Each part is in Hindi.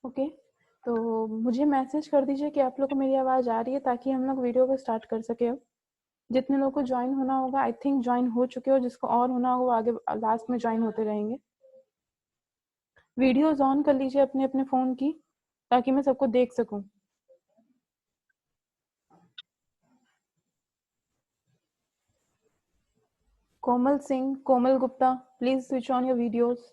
ओके, तो मुझे मैसेज कर दीजिए कि आप लोग को मेरी आवाज़ आ रही है ताकि हम लोग वीडियो को स्टार्ट कर सके। जितने लोग को ज्वाइन होना होगा आई थिंक ज्वाइन हो चुके हो, जिसको और होना होगा वो आगे लास्ट में ज्वाइन होते रहेंगे। वीडियोस ऑन कर लीजिए अपने अपने फ़ोन की ताकि मैं सबको देख सकूं। Komal Singh, Komal Gupta, please switch on your videos.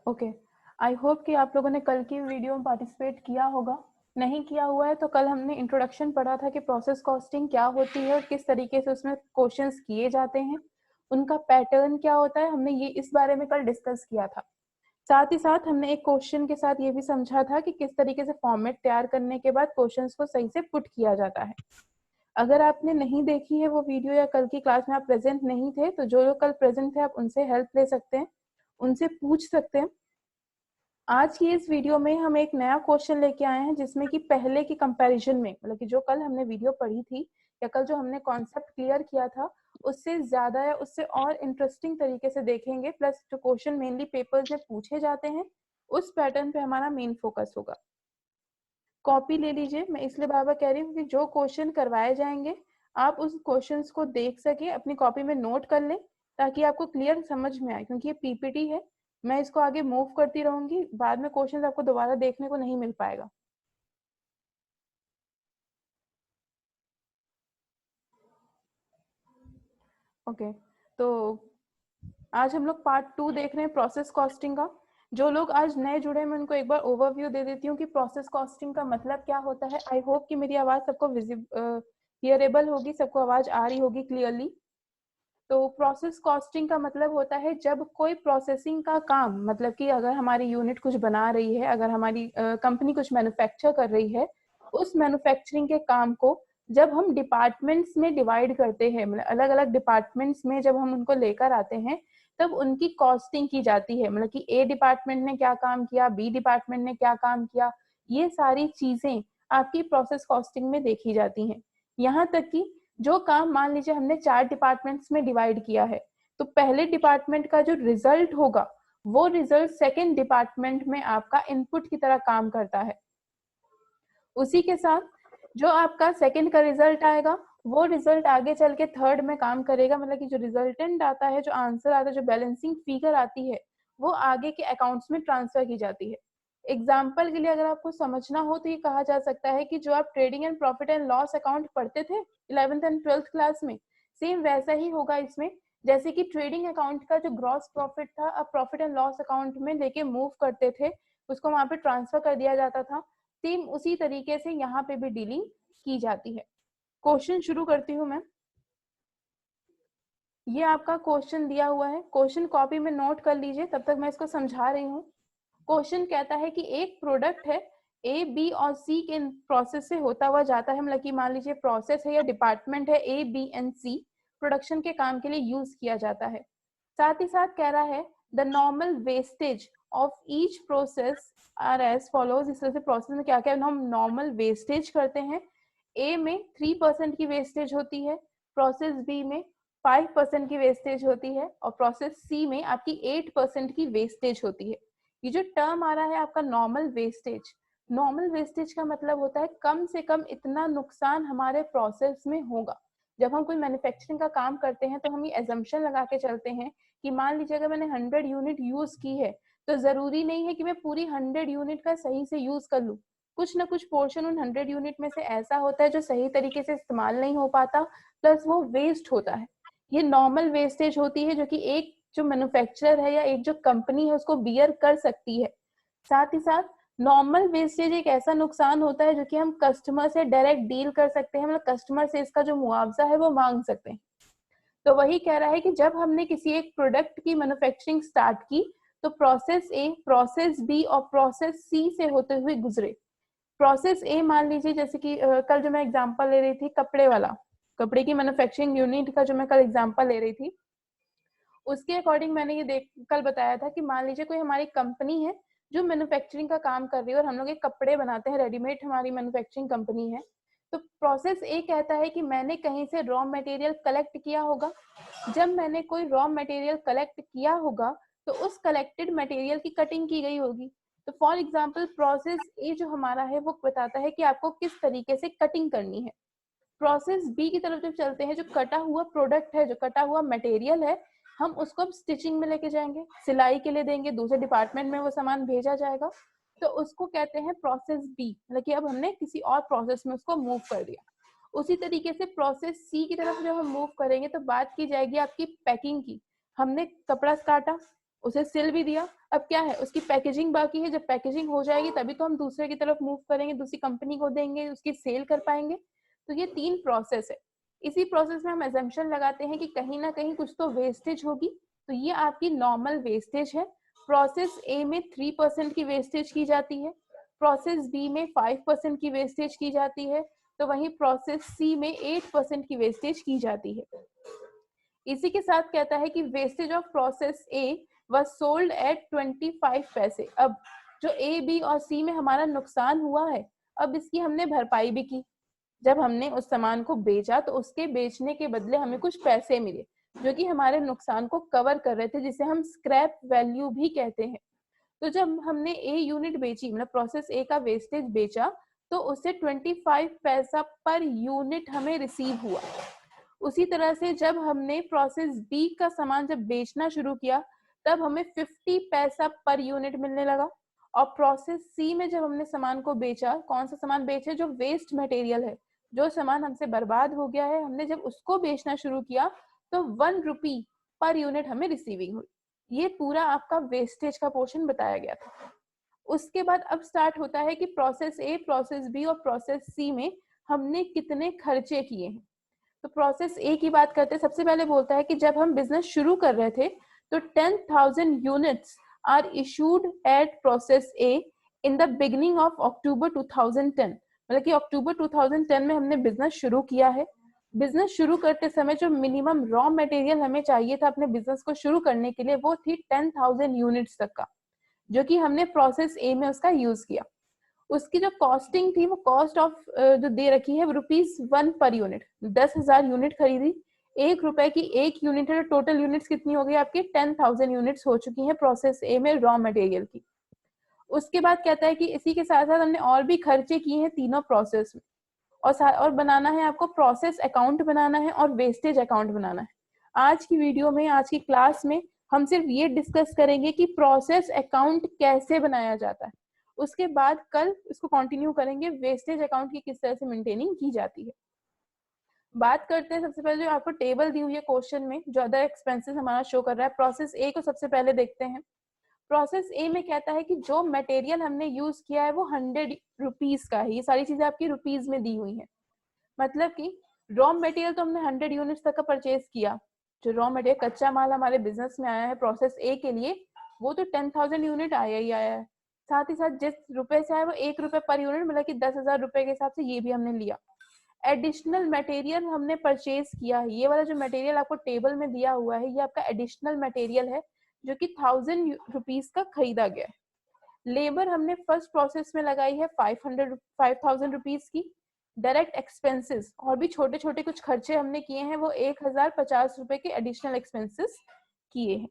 Okay, I hope कि आप लोगों ने कल की वीडियो में पार्टिसिपेट किया होगा। नहीं किया हुआ है तो कल हमने इंट्रोडक्शन पढ़ा था कि प्रोसेस कॉस्टिंग क्या होती है और किस तरीके से उसमें क्वेश्चंस किए जाते हैं, उनका पैटर्न क्या होता है, हमने ये इस बारे में कल डिस्कस किया था। साथ ही साथ हमने एक क्वेश्चन के साथ ये भी समझा था कि किस तरीके से फॉर्मेट तैयार करने के बाद क्वेश्चंस को सही से पुट किया जाता है। अगर आपने नहीं देखी है वो वीडियो या कल की क्लास में आप प्रेजेंट नहीं थे तो जो लोग कल प्रेजेंट थे आप उनसे हेल्प ले सकते हैं, उनसे पूछ सकते हैं। आज की इस वीडियो में हम एक नया क्वेश्चन लेके आए हैं जिसमें कि पहले की कंपैरिजन में, मतलब कि जो कल हमने वीडियो पढ़ी थी या कल जो हमने कॉन्सेप्ट क्लियर किया था उससे ज्यादा या उससे और इंटरेस्टिंग तरीके से देखेंगे। प्लस जो क्वेश्चन मेनली पेपर्स में पूछे जाते हैं उस पैटर्न पे हमारा मेन फोकस होगा। कॉपी ले लीजिए, मैं इसलिए बार बार कह रही हूँ कि जो क्वेश्चन करवाए जाएंगे आप उस क्वेश्चंस को देख सके, अपनी कॉपी में नोट कर लें ताकि आपको क्लियर समझ में आए, क्योंकि ये पीपीटी है। मैं इसको आगे मूव करती रहूंगी, बाद में क्वेश्चन आपको दोबारा देखने को नहीं मिल पाएगा। ओके, तो आज हम लोग पार्ट 2 देख रहे हैं प्रोसेस कॉस्टिंग का। जो लोग आज नए जुड़े हैं मैं उनको एक बार ओवरव्यू दे देती हूँ कि प्रोसेस कॉस्टिंग का मतलब क्या होता है। आई होप कि मेरी आवाज सबको हियरेबल होगी, सबको आवाज आ रही होगी क्लियरली। तो प्रोसेस कॉस्टिंग का मतलब होता है जब कोई प्रोसेसिंग का काम, मतलब कि अगर हमारी यूनिट कुछ बना रही है, अगर हमारी कंपनी कुछ मैन्युफैक्चर कर रही है, उस मैन्युफैक्चरिंग के काम को जब हम डिपार्टमेंट्स में डिवाइड करते हैं, मतलब अलग अलग डिपार्टमेंट्स में जब हम उनको लेकर आते हैं तब उनकी कॉस्टिंग की जाती है। मतलब कि ए डिपार्टमेंट ने क्या काम किया, बी डिपार्टमेंट ने क्या काम किया, ये सारी चीजें आपकी प्रोसेस कॉस्टिंग में देखी जाती हैं। यहाँ तक कि जो काम मान लीजिए हमने 4 डिपार्टमेंट्स में डिवाइड किया है तो पहले डिपार्टमेंट का जो रिजल्ट होगा वो रिजल्ट सेकेंड डिपार्टमेंट में आपका इनपुट की तरह काम करता है। उसी के साथ जो आपका सेकेंड का रिजल्ट आएगा वो रिजल्ट आगे चल के थर्ड में काम करेगा। मतलब कि जो रिजल्टेंट आता है, जो आंसर आता है, जो बैलेंसिंग फिगर आती है वो आगे के अकाउंट्स में ट्रांसफर की जाती है। एग्जाम्पल के लिए अगर आपको समझना हो तो ये कहा जा सकता है कि जो आप trading and profit and loss account पढ़ते थे 11th एंड 12th क्लास में, सेम वैसा ही होगा इसमें। जैसे कि ट्रेडिंग अकाउंट का जो ग्रॉस प्रॉफिट था अब प्रॉफिट एंड लॉस अकाउंट में लेके मूव करते थे, उसको वहां पे ट्रांसफर कर दिया जाता था। सेम उसी तरीके से यहाँ पे भी डीलिंग की जाती है। क्वेश्चन शुरू करती हूँ मैं। ये आपका क्वेश्चन दिया हुआ है, क्वेश्चन कॉपी में नोट कर लीजिए, तब तक मैं इसको समझा रही हूँ। क्वेश्चन कहता है कि एक प्रोडक्ट है ए, बी और सी के प्रोसेस से होता हुआ जाता है। मतलब कि मान लीजिए प्रोसेस है या डिपार्टमेंट है ए, बी एंड सी, प्रोडक्शन के काम के लिए यूज किया जाता है। साथ ही साथ कह रहा है the normal wastage of each process are as follows. इस तरह से प्रोसेस में क्या क्या हम नॉर्मल वेस्टेज करते हैं। ए में 3% की वेस्टेज होती है, प्रोसेस बी में 5% की वेस्टेज होती है और प्रोसेस सी में आपकी 8% की वेस्टेज होती है। ये जो टर्म आ रहा है आपका नॉर्मल वेस्टेज, नॉर्मल वेस्टेज का मतलब होता है कम से कम इतना नुकसान हमारे प्रोसेस में होगा। जब हम कोई मैन्युफैक्चरिंग का काम करते हैं तो हम ये एजम्पशन लगा के चलते हैं कि मान लीजिए अगर मैंने 100 यूनिट यूज की है तो जरूरी नहीं है कि मैं पूरी 100 यूनिट का सही से यूज कर लूं। कुछ ना कुछ पोर्शन उन 100 यूनिट में से ऐसा होता है जो सही तरीके से इस्तेमाल नहीं हो पाता, प्लस वो वेस्ट होता है। ये नॉर्मल वेस्टेज होती है जो कि एक जो मैन्युफैक्चरर है या एक जो कंपनी है उसको बियर कर सकती है। साथ ही साथ नॉर्मल वेस्टेज एक ऐसा नुकसान होता है जो कि हम कस्टमर से डायरेक्ट डील कर सकते हैं, मतलब कस्टमर से इसका जो मुआवजा है वो मांग सकते हैं। तो वही कह रहा है कि जब हमने किसी एक प्रोडक्ट की मैन्युफैक्चरिंग स्टार्ट की तो प्रोसेस ए, प्रोसेस बी और प्रोसेस सी से होते हुए गुजरे। प्रोसेस ए मान लीजिए जैसे कि कल जो मैं एग्जांपल ले रही थी कपड़े वाला, कपड़े की मैन्युफैक्चरिंग यूनिट का जो मैं कल एग्जांपल ले रही थी उसके अकॉर्डिंग मैंने ये कल बताया था कि मान लीजिए कोई हमारी कंपनी है जो मैन्युफैक्चरिंग का काम कर रही है और हम लोग एक कपड़े बनाते हैं, रेडीमेड हमारी मैन्युफैक्चरिंग कंपनी है, तो प्रोसेस ए कहता है कि मैंने कहीं से रॉ मटेरियल कलेक्ट किया होगा। जब मैंने कोई रॉ मटेरियल कलेक्ट किया होगा तो उस कलेक्टेड मटेरियल की कटिंग की गई होगी। तो फॉर एग्जांपल प्रोसेस ए जो हमारा है वो बताता है कि आपको किस तरीके से कटिंग करनी है। प्रोसेस बी की तरफ जब चलते हैं, जो कटा हुआ प्रोडक्ट है, जो कटा हुआ मटेरियल है, हम उसको अब स्टिचिंग में लेके जाएंगे, सिलाई के लिए देंगे, दूसरे डिपार्टमेंट में वो सामान भेजा जाएगा, तो उसको कहते हैं प्रोसेस बी, मतलब कि अब हमने किसी और प्रोसेस में उसको मूव कर दिया। उसी तरीके से प्रोसेस सी की तरफ जब हम मूव करेंगे तो बात की जाएगी आपकी पैकिंग की। हमने कपड़ा काटा, उसे सिल भी दिया, अब क्या है, उसकी पैकेजिंग बाकी है। जब पैकेजिंग हो जाएगी तभी तो हम दूसरे की तरफ मूव करेंगे, दूसरी कंपनी को देंगे, उसकी सेल कर पाएंगे। तो ये 3 प्रोसेस है। इसी प्रोसेस में हम अजम्पशन लगाते हैं कि कहीं ना कहीं कुछ तो वेस्टेज होगी, तो ये आपकी नॉर्मल वेस्टेज है। प्रोसेस ए में 3% की वेस्टेज की जाती है, प्रोसेस बी में 5% की वेस्टेज की जाती है, तो वहीं प्रोसेस सी में 8% की वेस्टेज की जाती है। इसी के साथ कहता है कि wastage of process A was sold at 25 पैसे। अब जो ए बी और सी में हमारा नुकसान हुआ है, अब इसकी हमने भरपाई भी की। जब हमने उस सामान को बेचा तो उसके बेचने के बदले हमें कुछ पैसे मिले जो कि हमारे नुकसान को कवर कर रहे थे, जिसे हम स्क्रैप वैल्यू भी कहते हैं। तो जब हमने ए यूनिट बेची, मतलब प्रोसेस ए का वेस्टेज बेचा, तो उससे 25 पैसा पर यूनिट हमें रिसीव हुआ। उसी तरह से जब हमने प्रोसेस बी का सामान जब बेचना शुरू किया तब हमें 50 पैसा पर यूनिट मिलने लगा। और प्रोसेस सी में जब हमने सामान को बेचा, कौन सा सामान बेचे, जो वेस्ट मटेरियल है, जो सामान हमसे बर्बाद हो गया है, हमने जब उसको बेचना शुरू किया तो 1 रुपी पर यूनिट हमें रिसीविंग हुई। ये पूरा आपका वेस्टेज का पोर्शन बताया गया था। उसके बाद अब स्टार्ट होता है कि प्रोसेस ए, प्रोसेस बी और प्रोसेस सी में हमने कितने खर्चे किए हैं। तो प्रोसेस ए की बात करते हैं, सबसे पहले बोलता है कि जब हम बिजनेस शुरू कर रहे थे तो 10,000 units are issued at process A in the beginning of October 2010। मतलब कि अक्टूबर 2010 में हमने बिजनेस शुरू किया है। बिजनेस शुरू करते समय जो मिनिमम रॉ मटेरियल हमें चाहिए था अपने बिजनेस को शुरू करने के लिए, वो थी 10,000 यूनिट्स तक का, जो कि हमने प्रोसेस ए में उसका यूज किया। उसकी जो कॉस्टिंग थी, वो कॉस्ट ऑफ जो दे रखी है ₹1 पर यूनिट, 10,000 यूनिट खरीदी, 1 रुपए की 1 यूनिट है, टोटल यूनिट्स कितनी हो गई आपकी 10,000 यूनिट्स हो चुकी हैं प्रोसेस ए में रॉ मटेरियल की। उसके बाद कहता है कि इसी के साथ साथ हमने और भी खर्चे किए हैं तीनों प्रोसेस में, और बनाना है आपको प्रोसेस अकाउंट बनाना है और वेस्टेज अकाउंट बनाना है। आज की वीडियो में, आज की क्लास में हम सिर्फ ये डिस्कस करेंगे कि प्रोसेस अकाउंट कैसे बनाया जाता है। उसके बाद कल इसको कंटिन्यू करेंगे वेस्टेज अकाउंट की किस तरह से मेंटेनिंग की जाती है। बात करते हैं, सबसे पहले जो आपको टेबल दी हुई है क्वेश्चन में, जो अदर एक्सपेंसेस हमारा शो कर रहा है, प्रोसेस ए को सबसे पहले देखते हैं। प्रोसेस ए में कहता है कि जो मटेरियल हमने यूज किया है वो 100 रुपीज का है। ये सारी चीजें आपकी रुपीज में दी हुई है, मतलब कि रॉ मटेरियल तो हमने 100 यूनिट्स तक का परचेज किया। जो रॉ मटेरियल कच्चा माल हमारे बिजनेस में आया है प्रोसेस ए के लिए, वो तो 10,000 यूनिट आया ही आया है। साथ ही साथ जिस रुपए से आया वो 1 रुपए पर यूनिट, मतलब कि 10,000 रुपए के हिसाब से ये भी हमने लिया। एडिशनल मटेरियल हमने परचेज किया है। ये वाला जो मटेरियल आपको टेबल में दिया हुआ है, ये आपका एडिशनल मटेरियल है जो कि 1,000 रुपीज का खरीदा गया है। लेबर हमने फर्स्ट प्रोसेस में लगाई है 5,000 रुपीज की। डायरेक्ट एक्सपेंसेस और भी छोटे छोटे कुछ खर्चे हमने किए हैं, वो 1,050 रुपए के एडिशनल एक्सपेंसेस किए हैं।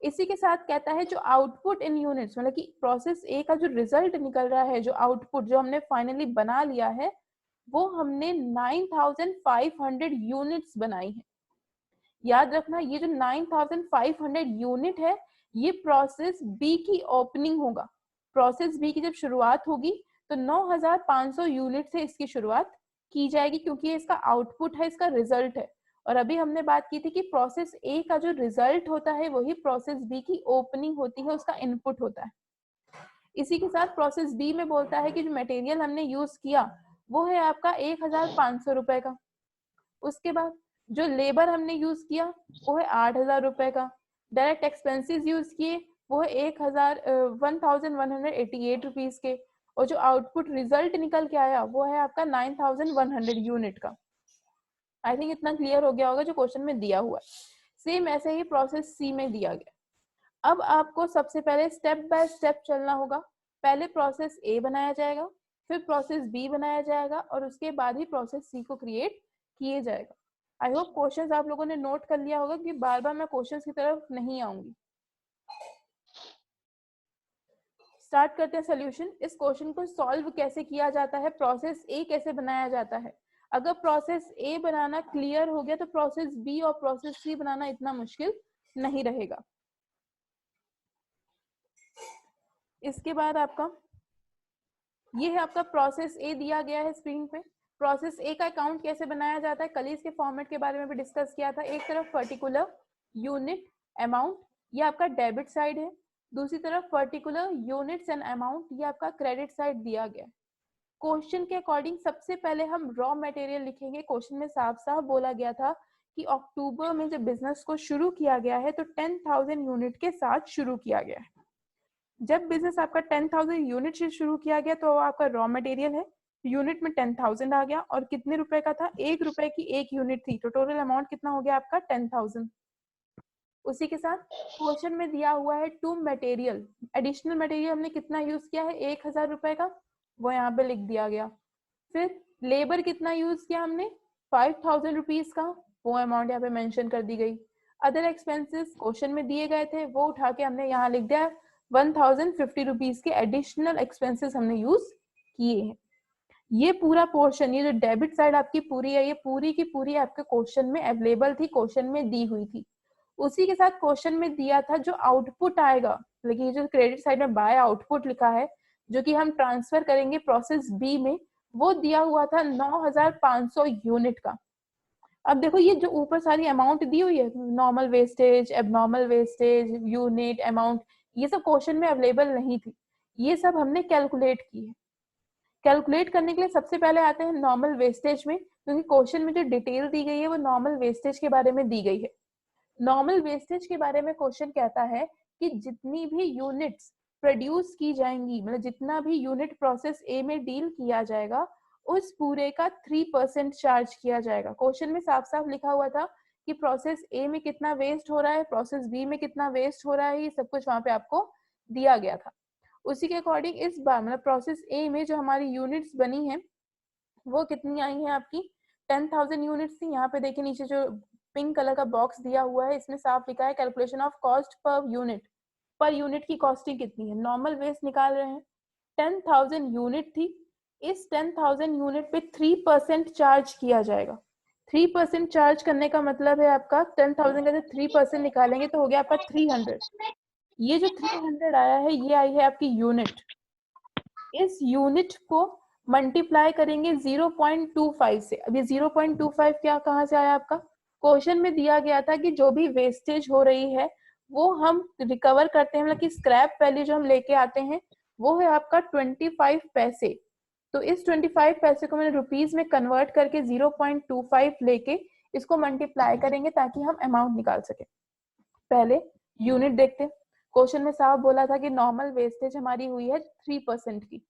इसी के साथ कहता है जो आउटपुट इन यूनिट्स, मतलब कि प्रोसेस ए का जो रिजल्ट निकल रहा है, जो आउटपुट जो हमने फाइनली बना लिया है, वो हमने 9,500 यूनिट्स बनाई है। याद रखना, ये जो 9,500 यूनिट है, ये प्रोसेस बी की ओपनिंग होगा। प्रोसेस बी की जब शुरुआत होगी तो 9,500 यूनिट से इसकी शुरुआत की जाएगी, क्योंकि ये इसका आउटपुट है, इसका रिजल्ट है। और अभी हमने बात की थी कि प्रोसेस ए का जो रिजल्ट होता है वही प्रोसेस बी की ओपनिंग होती है, उसका इनपुट होता है। इसी के साथ प्रोसेस बी में बोलता है कि जो मटेरियल हमने यूज किया वो है आपका 1,500 रुपए का। उसके बाद जो लेबर हमने यूज किया वो है 8,000 रुपए का। डायरेक्ट एक्सपेंसेस यूज किए वो है 1,188 रुपीज के। और जो आउटपुट रिजल्ट निकल के आया वो है आपका 9,100 यूनिट का। आई थिंक इतना क्लियर हो गया होगा जो क्वेश्चन में दिया हुआ है। सेम ऐसे ही प्रोसेस सी में दिया गया। अब आपको सबसे पहले स्टेप बाय स्टेप चलना होगा। पहले प्रोसेस ए बनाया जाएगा, फिर प्रोसेस बी बनाया जाएगा और उसके बाद ही प्रोसेस सी को क्रिएट किए जाएगा। आई होप क्वेश्चंस आप लोगों ने नोट कर लिया होगा कि बार बार मैं क्वेश्चंस की तरफ नहीं आऊंगी। स्टार्ट करते हैं सोल्यूशन। इस क्वेश्चन को सॉल्व कैसे किया जाता है, प्रोसेस ए कैसे बनाया जाता है। अगर प्रोसेस ए बनाना क्लियर हो गया तो प्रोसेस बी और प्रोसेस सी बनाना इतना मुश्किल नहीं रहेगा। इसके बाद आपका ये है आपका प्रोसेस ए दिया गया है स्क्रीन पे। प्रोसेस ए का अकाउंट कैसे बनाया जाता है, कल ही इसके फॉर्मेट के बारे में भी डिस्कस किया था। एक तरफ पर्टिकुलर यूनिट अमाउंट, ये आपका डेबिट साइड है। दूसरी तरफ पर्टिकुलर यूनिट्स एंड अमाउंट, ये आपका क्रेडिट साइड दिया गया है। क्वेश्चन के अकॉर्डिंग सबसे पहले हम रॉ मटेरियल लिखेंगे। क्वेश्चन में साफ साफ बोला गया था कि अक्टूबर में जब बिजनेस को शुरू किया गया है तो 10,000 यूनिट के साथ शुरू किया गया है। जब बिजनेस आपका 10,000 यूनिट से शुरू किया गया तो आपका रॉ मटेरियल है, यूनिट में 10,000 आ गया और कितने रुपए का था, 1 रुपए की 1 यूनिट थी, तो टोटल अमाउंट कितना हो गया आपका 10,000। उसी के साथ क्वेश्चन में दिया हुआ है टू मटेरियल, एडिशनल मटेरियल हमने कितना यूज किया है 1,000 रुपए का, वो यहाँ पे लिख दिया गया। फिर लेबर कितना यूज किया हमने 5,000 रुपीज का, वो अमाउंट यहाँ पे मेंशन कर दी गई। अदर एक्सपेंसेस क्वेश्चन में दिए गए थे, वो उठा के हमने यहाँ लिख दिया 1,050 रुपीज के एडिशनल एक्सपेंसेस हमने यूज किए हैं। ये पूरा पोर्शन, ये जो डेबिट साइड आपकी पूरी है, ये पूरी की पूरी आपके क्वेश्चन में अवेलेबल थी, क्वेश्चन में दी हुई थी। उसी के साथ क्वेश्चन में दिया था जो आउटपुट आएगा, लेकिन ये जो क्रेडिट साइड में बाय आउटपुट लिखा है जो कि हम ट्रांसफर करेंगे प्रोसेस बी में, वो दिया हुआ था 9,500 यूनिट का। अब देखो ये जो ऊपर सारी अमाउंट दी हुई है, normal wastage, abnormal wastage, unit, amount, ये सब क्वेश्चन में अवेलेबल नहीं थी, ये सब हमने कैलकुलेट की है। कैलकुलेट करने के लिए सबसे पहले आते हैं नॉर्मल वेस्टेज में, क्योंकि क्वेश्चन में जो डिटेल दी गई है वो नॉर्मल वेस्टेज के बारे में दी गई है। नॉर्मल वेस्टेज के बारे में क्वेश्चन कहता है कि जितनी भी यूनिट्स प्रोड्यूस की जाएंगी, मतलब जितना भी यूनिट प्रोसेस ए में डील किया जाएगा उस पूरे का 3% चार्ज किया जाएगा। क्वेश्चन में साफ साफ लिखा हुआ था कि प्रोसेस ए में कितना वेस्ट हो रहा है, प्रोसेस बी में कितना वेस्ट हो रहा है, ये सब कुछ वहां पे आपको दिया गया था। उसी के अकॉर्डिंग इस बार मतलब प्रोसेस ए में जो हमारी यूनिट्स बनी है वो कितनी आई है आपकी 10,000 यूनिट्स थी। यहाँ पे देखिए नीचे जो पिंक कलर का बॉक्स दिया हुआ है इसमें साफ लिखा है calculation of cost per unit. Per unit की कॉस्टिंग कितनी है, नॉर्मल वेस्ट निकाल रहे हैं, 10,000 यूनिट थी, इस 10,000 यूनिट पे 3% चार्ज किया जाएगा। 3% चार्ज करने का मतलब है आपका 10,000 का जब 3% निकालेंगे तो हो गया आपका 300। ये जो 300 आया है ये आई है आपकी यूनिट। इस यूनिट को मल्टीप्लाई करेंगे 0.25 से। अब ये 0.25 क्या कहाँ से आया आपका, क्वेश्चन में दिया गया था कि जो भी वेस्टेज हो रही है वो हम रिकवर करते हैं, मतलब कि स्क्रैप वैल्यू जो हम लेके आते हैं वो है आपका 25 पैसे। तो इस 25 पैसे को मैंने रुपीज में कन्वर्ट करके 0.25 लेके इसको मल्टीप्लाई करेंगे ताकि हम अमाउंट निकाल सके। पहले यूनिट देखते हैं। क्वेश्चन में साफ बोला था कि नॉर्मल वेस्टेज हमारी हुई है 3% की।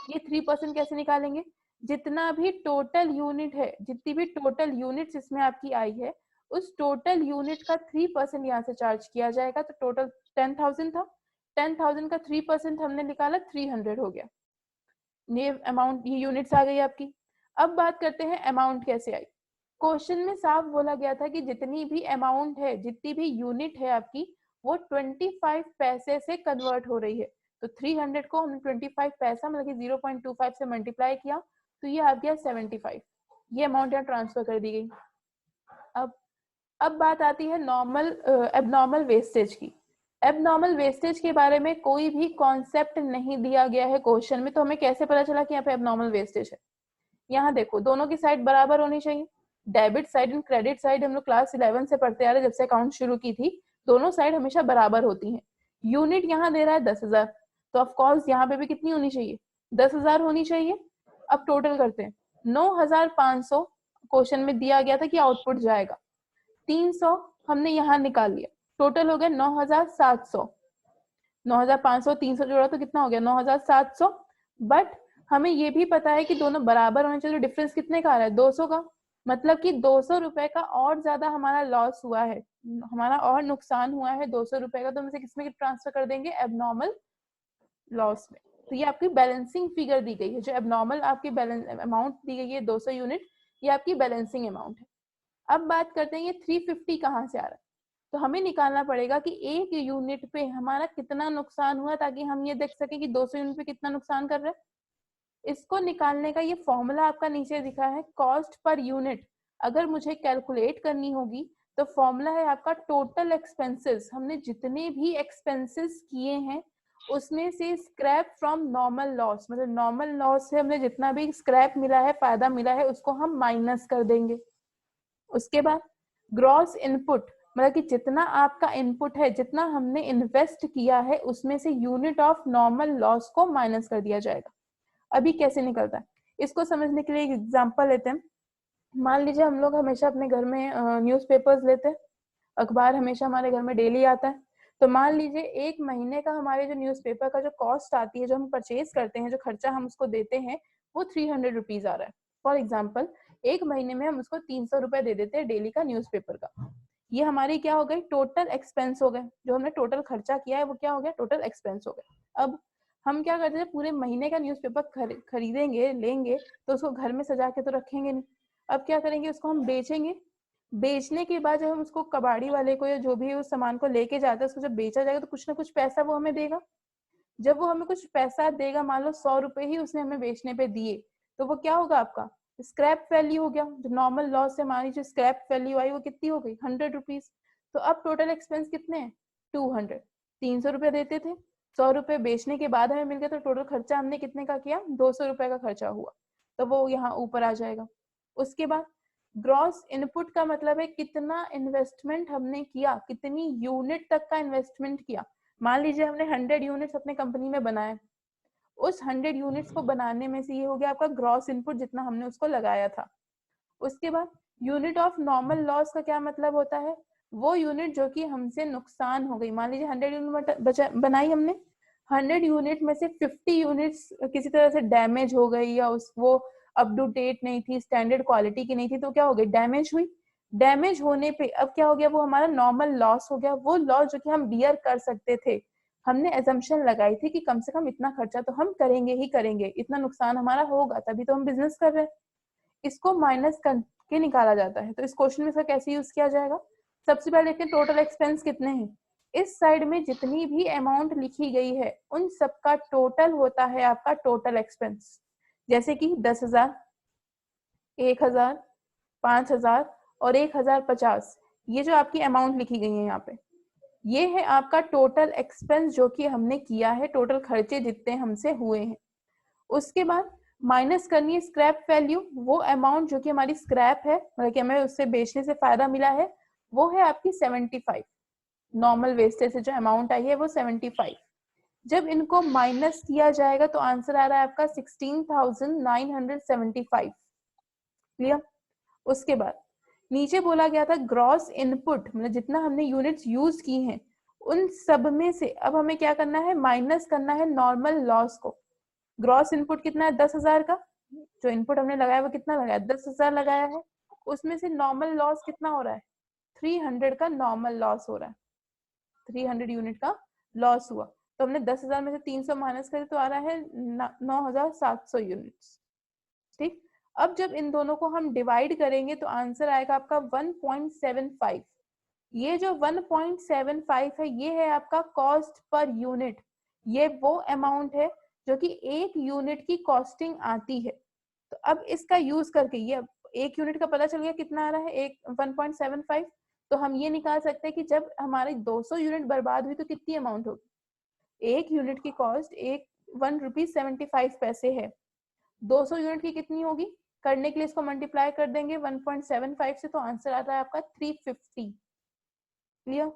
ये 3% कैसे निकालेंगे, जितना भी टोटल यूनिट है, जितनी भी टोटल यूनिट इसमें आपकी आई है उस टोटल यूनिट का 3% यहाँ से चार्ज किया जाएगा। तो टोटल 10,000 था, 10,000 का 3% हमने निकाला 300 हो गया। ये अमाउंट, ये यूनिट्स आ गई आपकी। अब बात करते हैं अमाउंट कैसे आई। क्वेश्चन में साफ बोला गया था कि जितनी भी अमाउंट है, जितनी भी यूनिट है आपकी, वो 25 पैसे से कन्वर्ट हो रही है। तो 300 को हमने 25 पैसा मतलब कि 0.25 से मल्टीप्लाई किया तो ये आ गया 75। ये अमाउंट यहाँ ट्रांसफर कर दी गई। अब बात आती है नॉर्मल एबनॉर्मल वेस्टेज की। एबनॉर्मल वेस्टेज के बारे में कोई भी कॉन्सेप्ट नहीं दिया गया है क्वेश्चन में, तो हमें कैसे पता चला कि यहाँ पे एबनॉर्मल वेस्टेज है। यहाँ देखो दोनों की साइड बराबर होनी चाहिए। Debit side and credit side हम लोग क्लास 11 से पढ़ते आ रहे, जब से अकाउंट शुरू की थी, दोनों साइड हमेशा बराबर होती हैं। यूनिट यहाँ दे रहा है 10,000, तो ऑफकोर्स यहाँ पे भी कितनी होनी चाहिए 10,000 होनी चाहिए। अब टोटल करते हैं 9,500 क्वेश्चन में दिया गया था कि आउटपुट जाएगा, 300 हमने यहाँ निकाल लिया, टोटल हो गया 9,700। 9,500 300 जोड़ा तो कितना हो गया 9,700। बट हमें ये भी पता है कि दोनों बराबर होने चाहिए, तो डिफरेंस कितने का आ रहा है 200 का। मतलब कि 200 रुपए का और ज्यादा हमारा लॉस हुआ है, हमारा और नुकसान हुआ है 200 रुपए का, तो हम इसे किसमें ट्रांसफर कर देंगे, एबनॉर्मल लॉस में। तो ये आपकी बैलेंसिंग फिगर दी गई है, जो एबनॉर्मल आपकी बैलेंस अमाउंट दी गई है 200 यूनिट, ये आपकी बैलेंसिंग अमाउंट है। अब बात करते हैं ये 350 कहाँ से आ रहा है, तो हमें निकालना पड़ेगा कि एक यूनिट पे हमारा कितना नुकसान हुआ, ताकि हम ये देख सके कि 200 यूनिट पे कितना नुकसान कर रहा है। इसको निकालने का ये फॉर्मूला आपका नीचे दिखा है, कॉस्ट पर यूनिट। अगर मुझे कैलकुलेट करनी होगी तो फॉर्मूला है आपका टोटल एक्सपेंसेस, हमने जितने भी एक्सपेंसेस किए हैं उसमें से स्क्रैप फ्रॉम नॉर्मल लॉस, मतलब नॉर्मल लॉस से हमने जितना भी स्क्रैप मिला है, फायदा मिला है, उसको हम माइनस कर देंगे। उसके बाद ग्रॉस इनपुट, मतलब कि जितना आपका इनपुट है, जितना हमने इन्वेस्ट किया है, उसमें से यूनिट ऑफ नॉर्मल लॉस को माइनस कर दिया जाएगा। अभी कैसे निकलता है, इसको समझने के लिए एक एग्जांपल लेते हैं। मान लीजिए हम लोग हमेशा अपने घर में न्यूज़पेपर्स लेते हैं, अखबार हमेशा हमारे घर में डेली आता है। तो मान लीजिए एक महीने का हमारे जो न्यूज़पेपर का जो कॉस्ट आती है, जो हम परचेज करते हैं, जो खर्चा हम उसको देते हैं, वो 300 रुपीज आ रहा है। फॉर एग्जाम्पल एक महीने में हम उसको 300 रुपए दे देते हैं डेली का न्यूज़पेपर का। ये हमारी क्या हो गई, टोटल एक्सपेंस हो गए, जो हमने टोटल खर्चा किया है वो क्या हो गया, टोटल एक्सपेंस हो गया। अब हम क्या करते हैं, पूरे महीने का न्यूज़पेपर खरीदेंगे, लेंगे, तो उसको घर में सजा के तो रखेंगे नहीं। अब क्या करेंगे, उसको हम बेचेंगे। बेचने के बाद जब हम उसको कबाड़ी वाले को या जो भी उस सामान को लेके जाता है, उसको जब बेचा जाएगा तो कुछ ना कुछ पैसा वो हमें देगा। जब वो हमें कुछ पैसा देगा, मान लो 100 रुपए ही उसने हमें बेचने पे दिए, तो वो क्या होगा, आपका स्क्रैप वैल्यू हो गया। जो नॉर्मल लॉस से हमारी जो स्क्रैप वैल्यू आई वो कितनी हो गई, 100 रुपीज। तो अब टोटल एक्सपेंस कितने हैं, 200। 300 रुपए देते थे, 100 रुपए बेचने के बाद हमें मिल गया, तो टोटल खर्चा हमने कितने का किया, 200 रुपए का खर्चा हुआ, तो वो यहाँ ऊपर आ जाएगा। उसके बाद ग्रॉस इनपुट का मतलब है कितना इन्वेस्टमेंट हमने किया, कितनी यूनिट तक का इन्वेस्टमेंट किया। मान लीजिए हमने 100 यूनिट्स अपने कंपनी में बनाए, उस 100 यूनिट्स को बनाने में से ये हो गया आपका ग्रॉस इनपुट, जितना हमने उसको लगाया था। उसके बाद यूनिट ऑफ नॉर्मल लॉस का क्या मतलब होता है, वो यूनिट जो कि हमसे नुकसान हो गई। मान लीजिए 100 यूनिट बनाई हमने, 100 यूनिट में से 50 यूनिट्स किसी तरह से डैमेज हो गई, या उस वो अप टू डेट नहीं थी, स्टैंडर्ड क्वालिटी की नहीं थी, तो क्या हो गई, डैमेज हुई। डैमेज होने पे अब क्या हो गया, वो हमारा नॉर्मल लॉस हो गया। वो लॉस जो कि हम बियर कर सकते थे, हमने एजम्पशन लगाई थी कि कम से कम इतना खर्चा तो हम करेंगे ही करेंगे, इतना नुकसान हमारा होगा, तभी तो हम बिजनेस कर रहे हैं। इसको माइनस करके निकाला जाता है। तो इस क्वेश्चन में इसका कैसे यूज किया जाएगा, सबसे पहले देखते हैं टोटल एक्सपेंस कितने हैं। इस साइड में जितनी भी अमाउंट लिखी गई है उन सबका टोटल होता है आपका टोटल एक्सपेंस। जैसे कि 10,000, 1,000, 5,000 और 1,050, ये जो आपकी अमाउंट लिखी गई है यहाँ पे, ये है आपका टोटल एक्सपेंस जो कि हमने किया है, टोटल खर्चे जितने हमसे हुए हैं। उसके बाद माइनस करनी है स्क्रैप वैल्यू, वो अमाउंट जो कि हमारी स्क्रैप है, मतलब कि हमें उससे बेचने से फायदा मिला है, वो है आपकी 75। नॉर्मल वेस्टेज से जो अमाउंट आई है वो 75। जब इनको माइनस किया जाएगा तो आंसर आ रहा है आपका 16,975। क्लियर। उसके बाद नीचे बोला गया था ग्रॉस इनपुट, मतलब जितना हमने यूनिट्स यूज की हैं उन सब में से अब हमें क्या करना है, माइनस करना है नॉर्मल लॉस को। ग्रॉस इनपुट कितना है, 10,000 का, जो इनपुट हमने लगाया वो कितना लगाया, 10,000 लगाया है। उसमें से नॉर्मल लॉस कितना हो रहा है, 300 का नॉर्मल लॉस हो रहा है, 300 यूनिट का लॉस हुआ। तो हमने 10,000 में से 300 माइनस करें तो आ रहा है 9,700 यूनिट्स। ठीक। अब जब इन दोनों को हम डिवाइड करेंगे तो आंसर आएगा आपका 1.75। ये जो 1.75 है ये है आपका कॉस्ट पर यूनिट। ये वो अमाउंट है जो कि एक यूनिट की कॉस्टिंग आती है। तो अब इसका यूज करके ये एक यूनिट का पता चल गया कितना आ रहा है, एक 1.75। तो हम ये निकाल सकते हैं कि जब हमारी 200 यूनिट बर्बाद हुई तो कितनी अमाउंट होगी, एक यूनिट की कॉस्ट एक 1 रुपीज 75 पैसे है, 200 यूनिट की कितनी होगी, करने के लिए इसको मल्टीप्लाई कर देंगे 1.75 से, तो आंसर आता है आपका 350। क्लियर।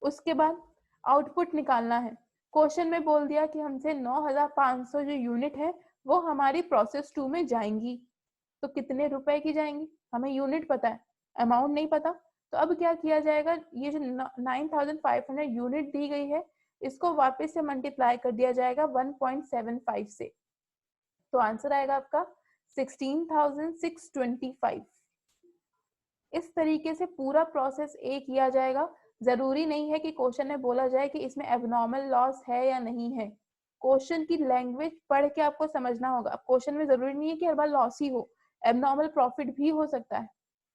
उसके बाद आउटपुट निकालना है। क्वेश्चन में बोल दिया कि हमसे 9,500 जो यूनिट है वो हमारी प्रोसेस 2 में जाएंगी, तो कितने रुपए की जाएंगी, हमें यूनिट पता है, अमाउंट नहीं पता। तो अब क्या किया जाएगा, ये जो 9,500 यूनिट दी गई है इसको वापस से मल्टीप्लाई कर दिया जाएगा 1.75 से, तो आंसर आएगा आपका 16,625। इस तरीके से पूरा प्रोसेस ए किया जाएगा। जरूरी नहीं है कि क्वेश्चन में बोला जाए कि इसमें एबनॉर्मल लॉस है या नहीं है। क्वेश्चन की लैंग्वेज पढ़ के आपको समझना होगा। अब क्वेश्चन में जरूरी नहीं है कि हर बार लॉस ही हो, एबनॉर्मल प्रॉफिट भी हो सकता है।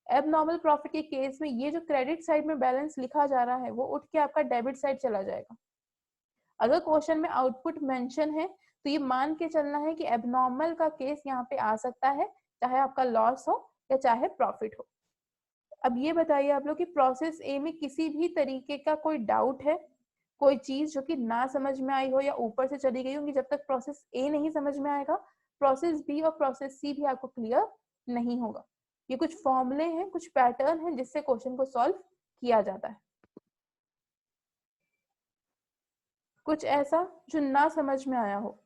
एबनॉर्मल प्रॉफिट के केस में ये जो क्रेडिट साइड में बैलेंस लिखा जा रहा है वो उठ के आपका डेबिट साइड चला जाएगा। अगर क्वेश्चन में आउटपुट मेंशन है तो ये मान के चलना है कि एबनॉर्मल का केस यहाँ पे आ सकता है, चाहे आपका लॉस हो या चाहे प्रॉफिट हो। अब ये बताइए आप लोग कि प्रोसेस ए में किसी भी तरीके का कोई डाउट है, कोई चीज जो कि ना समझ में आई हो या ऊपर से चली गई होगी। जब तक प्रोसेस ए नहीं समझ में आएगा प्रोसेस बी और प्रोसेस सी भी आपको क्लियर नहीं होगा। ये कुछ फॉर्मूले हैं, कुछ पैटर्न हैं जिससे क्वेश्चन को सॉल्व किया जाता है। कुछ ऐसा जो ना समझ में आया हो?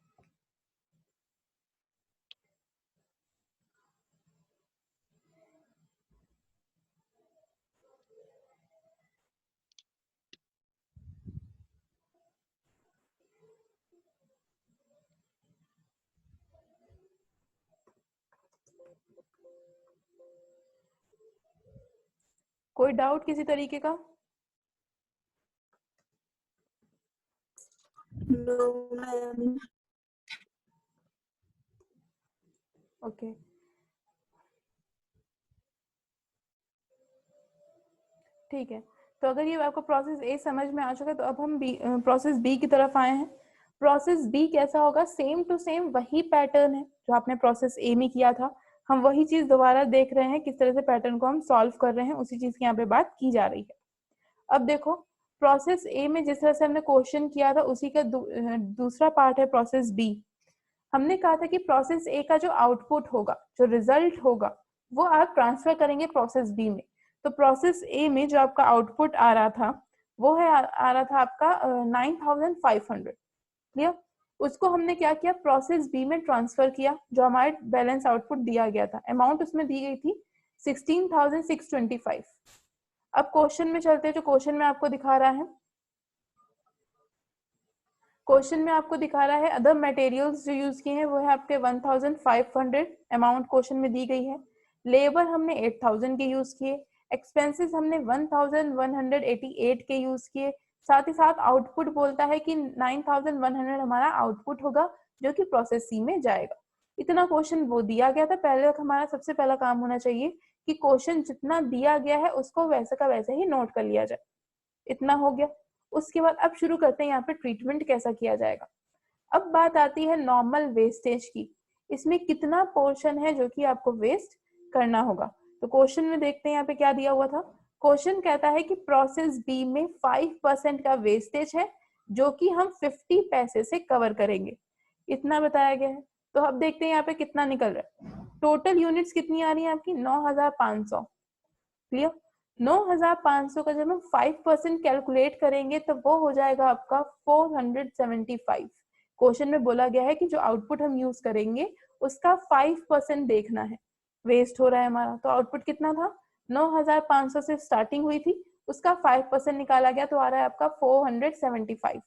कोई डाउट किसी तरीके का? ओके ठीक है। तो अगर ये आपको प्रोसेस ए समझ में आ चुका है तो अब हम प्रोसेस बी की तरफ आए हैं। प्रोसेस बी कैसा होगा? सेम टू सेम वही पैटर्न है जो आपने प्रोसेस ए में किया था। हम वही चीज दोबारा देख रहे हैं, किस तरह से पैटर्न को हम सॉल्व कर रहे हैं, उसी चीज की यहाँ पे बात की जा रही है। अब देखो प्रोसेस ए में जिस तरह से हमने क्वेश्चन किया था उसी का दूसरा पार्ट है प्रोसेस बी। हमने कहा था कि प्रोसेस ए का जो आउटपुट होगा, जो रिजल्ट होगा, वो आप ट्रांसफर करेंगे प्रोसेस बी में। तो प्रोसेस ए में जो आपका आउटपुट आ रहा था वो है आ रहा था आपका 9500। क्लियर? उसको हमने क्या किया, प्रोसेस बी में ट्रांसफर किया। जो हमारे बैलेंस आउटपुट दिया गया था, अमाउंट उसमें दी गई थी 16,625। अब क्वेश्चन में चलते हैं। जो क्वेश्चन में आपको दिखा रहा है, क्वेश्चन में आपको दिखा रहा है अदर मटेरियल्स जो यूज किए हैं वो है आपके 1500 अमाउंट क्वेश्चन में दी गई है। लेबर हमने 8000 के यूज किए, एक्सपेंसेस हमने 1188 के यूज किए। साथ ही साथ आउटपुट बोलता है कि 9100 हमारा आउटपुट होगा जो कि प्रोसेस सी में जाएगा। इतना क्वेश्चन वो दिया गया था। पहले हमारा सबसे पहला काम होना चाहिए कि क्वेश्चन जितना दिया गया है उसको वैसे का वैसे ही नोट कर लिया जाए। इतना हो गया। उसके बाद अब शुरू करते हैं यहाँ पे ट्रीटमेंट कैसा किया जाएगा। अब बात आती है नॉर्मल वेस्टेज की। इसमें कितना पोर्शन है जो कि आपको वेस्ट करना होगा। तो क्वेश्चन में देखते हैं यहाँ पे क्या दिया हुआ था। क्वेश्चन कहता है कि प्रोसेस बी में 5% का वेस्टेज है जो कि हम 50 पैसे से कवर करेंगे। इतना बताया गया है। तो अब देखते हैं यहाँ पे कितना निकल रहा है। टोटल यूनिट्स कितनी आ रही है आपकी? 9500। क्लियर? 9500 का जब हम 5% कैलकुलेट करेंगे तो वो हो जाएगा आपका 475। क्वेश्चन में बोला गया है कि जो आउटपुट हम यूज करेंगे उसका 5% देखना है। वेस्ट हो रहा है हमारा, तो आउटपुट कितना था? 9500 से स्टार्टिंग हुई थी, उसका 5% निकाला गया तो आ रहा है आपका 475।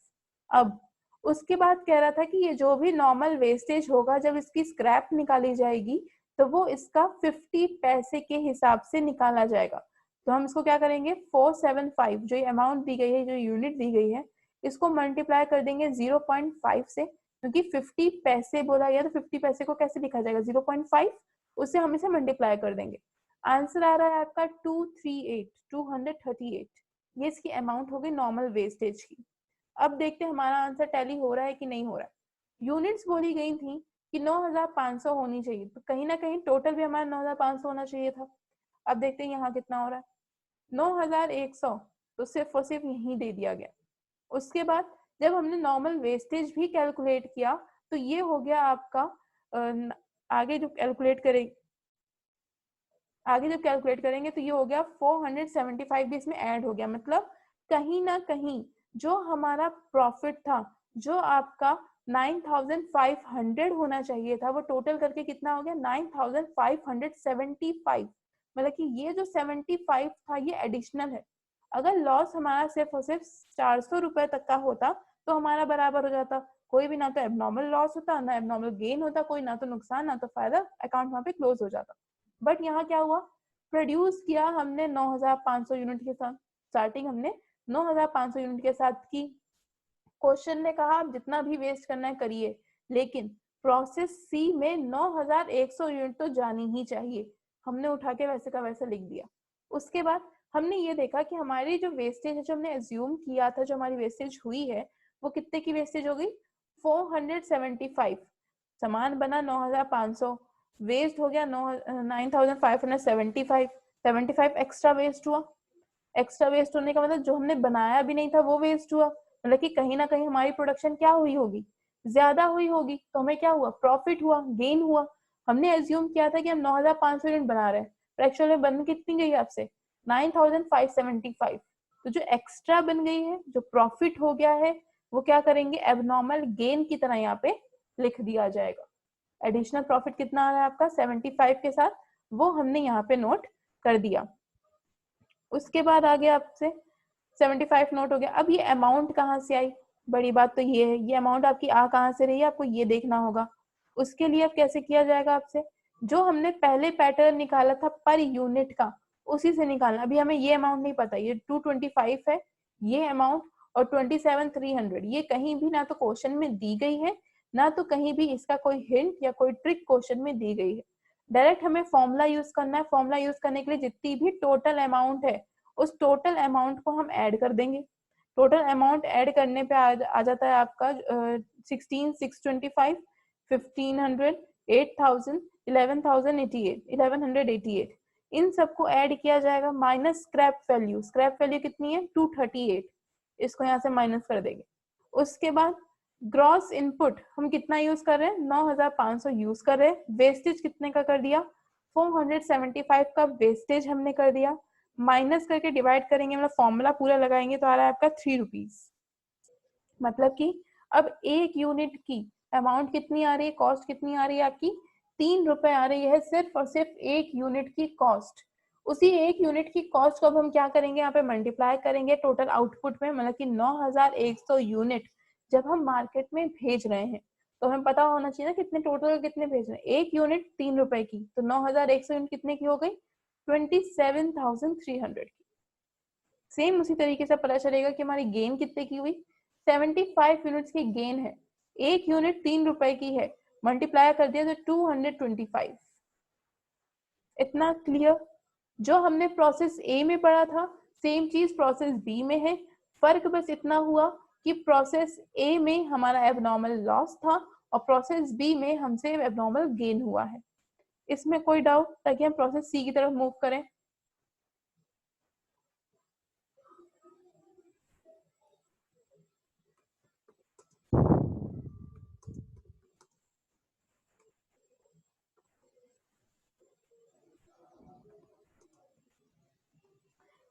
अब उसके बाद कह रहा था कि ये जो भी नॉर्मल वेस्टेज होगा जब इसकी स्क्रैप निकाली जाएगी तो वो इसका 50 पैसे के हिसाब से निकाला जाएगा। तो हम इसको क्या करेंगे, 475 जो ये अमाउंट दी गई है, जो यूनिट दी गई है, इसको मल्टीप्लाई कर देंगे 0.5 से, क्योंकि 50 पैसे बोला गया तो 50 पैसे को कैसे लिखा जाएगा? 0.5, उससे हम इसे मल्टीप्लाई कर देंगे। आंसर आ रहा है आपका 238। ये इसकी अमाउंट होगी नॉर्मल वेस्टेज की। अब देखते हैं हमारा आंसर टैली हो रहा है कि नहीं हो रहा है। यूनिट्स बोली गई थी कि 9500 होनी चाहिए, तो कहीं ना कहीं टोटल भी हमारा 9500 होना चाहिए था। अब देखते हैं यहाँ कितना हो रहा है, 9100। तो सिर्फ और सिर्फ यही दे दिया गया। उसके बाद जब हमने नॉर्मल वेस्टेज भी कैलकुलेट किया तो ये हो गया आपका आगे जो कैलकुलेट करेंगे तो ये हो गया 475 भी इसमें ऐड हो गया। मतलब कहीं ना कहीं जो हमारा प्रॉफिट था, जो आपका 9500 होना चाहिए था, वो टोटल करके कितना हो गया? 9575। मतलब कि ये जो 75 था ये एडिशनल है। अगर लॉस हमारा सिर्फ और सिर्फ 400 रुपए तक का होता तो हमारा बराबर हो जाता। कोई भी ना तो एबनॉर्मल लॉस होता, ना एबनॉर्मल गेन होता, कोई ना तो नुकसान ना तो फायदा, अकाउंट वहां पे क्लोज हो जाता। बट यहाँ क्या हुआ, प्रोड्यूस किया हमने 9500 यूनिट के साथ, स्टार्टिंग हमने 9500 यूनिट के साथ की। क्वेश्चन ने कहा आप जितना भी वेस्ट करना है करिए, लेकिन प्रोसेस सी में 9100 यूनिट तो जानी ही चाहिए। हमने उठा के वैसे का वैसा लिख दिया। उसके बाद हमने ये देखा कि हमारी जो वेस्टेज है, जो हमने एज्यूम किया था, जो हमारी वेस्टेज हुई है, वो कितने की वेस्टेज हो गई? 475। सामान बना 9500, वेस्ट हो गया 9575, 75 एक्स्ट्रा वेस्ट हुआ। एक्स्ट्रा वेस्ट होने का मतलब जो हमने बनाया भी नहीं था वो वेस्ट हुआ, मतलब कि कहीं ना कहीं हमारी प्रोडक्शन क्या हुई होगी? ज्यादा हुई होगी। तो हमें क्या हुआ? प्रॉफिट हुआ, गेन हुआ। हमने एज्यूम किया था कि हम 9500 यूनिट बना रहे हैं, पर एक्चुअली बन कितनी गई आपसे? 9575। तो जो एक्स्ट्रा बन गई है, जो प्रॉफिट हो गया है, वो क्या करेंगे? एबनॉर्मल गेन की तरह यहाँ पे लिख दिया जाएगा। एडिशनल प्रॉफिट कितना आ रहा है आपका 75 के साथ, वो हमने यहाँ पे नोट कर दिया। उसके बाद आगे आपसे 75 नोट हो गया। अब ये अमाउंट कहाँ से आई? बड़ी बात तो ये है, ये अमाउंट आपकी आ कहाँ से रही है, आपको ये देखना होगा। उसके लिए अब कैसे किया जाएगा आपसे? जो हमने पहले पैटर्न निकाला था पर यूनिट का, उसी से निकालना। अभी हमें ये अमाउंट नहीं पता, ये 225 है ये अमाउंट, और 27300 ये कहीं भी ना तो क्वेश्चन में दी गई है, ना तो कहीं भी इसका कोई हिंट या कोई ट्रिक क्वेश्चन में दी गई है। डायरेक्ट हमें फॉर्मूला यूज करना है। फॉर्मूला यूज करने के लिए जितनी भी टोटल अमाउंट है, उस टोटल अमाउंट को हम ऐड कर देंगे। टोटल अमाउंट ऐड करने पे आ जाता है आपका 16,625, 1500, 8000, 11,188। इन सबको ऐड किया जाएगा minus scrap value. Scrap value कितनी है? 238। इसको यहाँ से माइनस कर देंगे। उसके बाद ग्रॉस इनपुट हम कितना यूज कर रहे हैं? 9500 यूज कर रहे हैं। वेस्टेज कितने का कर दिया? 475 का वेस्टेज हमने कर दिया। माइनस करके डिवाइड करेंगे, मतलब फॉर्मूला पूरा लगाएंगे तो आ रहा है आपका 3 रुपीज। मतलब कि अब एक यूनिट की अमाउंट कितनी आ रही है, कॉस्ट कितनी आ रही है आपकी? 3 रुपए आ रही है, सिर्फ और सिर्फ एक यूनिट की कॉस्ट। उसी एक यूनिट की कॉस्ट को अब हम क्या करेंगे? यहाँ पे मल्टीप्लाई करेंगे टोटल आउटपुट में, मतलब कि 9100 यूनिट जब हम मार्केट में भेज रहे हैं, तो हमें पता होना चाहिए ना कितने टोटल कितने भेज रहे हैं। एक यूनिट 3 रुपए की, तो 9100 यूनिट कितने की हो गई? 27,300 की। सेम उसी तरीके से पता चलेगा कि हमारी गेन कितने की हुई? 75 यूनिट्स की गेन है। एक यूनिट 3 रुपए की है, मल्टीप्लाई कर दिया तो 225। इतना क्लियर? जो हमने प्रोसेस ए में पढ़ा था, सेम चीज प्रोसेस बी में है। फर्क बस इतना हुआ कि प्रोसेस ए में हमारा एबनॉर्मल लॉस था, और प्रोसेस बी में हमसे एबनॉर्मल गेन हुआ है। इसमें कोई डाउट? ताकि हम प्रोसेस सी की तरफ मूव करें।